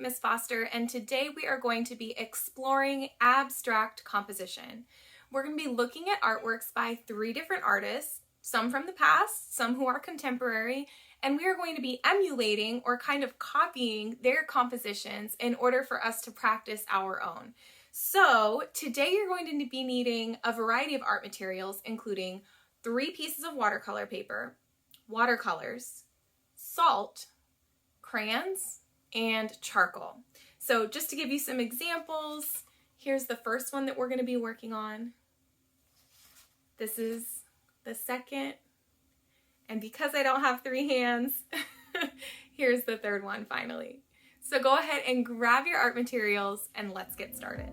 Miss Foster, and today we are going to be exploring abstract composition. We're going to be looking at artworks by 3 different artists, some from the past, some who are contemporary, and we are going to be emulating or kind of copying their compositions in order for us to practice our own. So today you're going to be needing a variety of art materials, including 3 pieces of watercolor paper, watercolors, salt, crayons, and charcoal. So just to give you some examples, here's the first one that we're going to be working on. This is the second. And because I don't have 3 hands, here's the third one finally. So go ahead and grab your art materials and let's get started.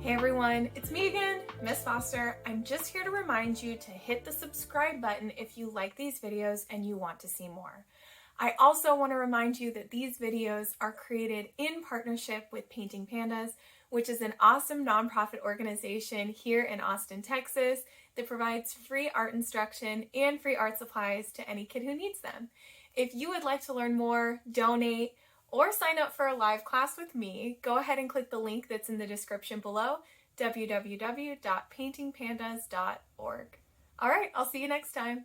Hey everyone, it's me again, Miss Foster. I'm just here to remind you to hit the subscribe button if you like these videos and you want to see more. I also want to remind you that these videos are created in partnership with Painting Pandas, which is an awesome nonprofit organization here in Austin, Texas, that provides free art instruction and free art supplies to any kid who needs them. If you would like to learn more, donate, or sign up for a live class with me, go ahead and click the link that's in the description below, www.paintingpandas.org. All right, I'll see you next time.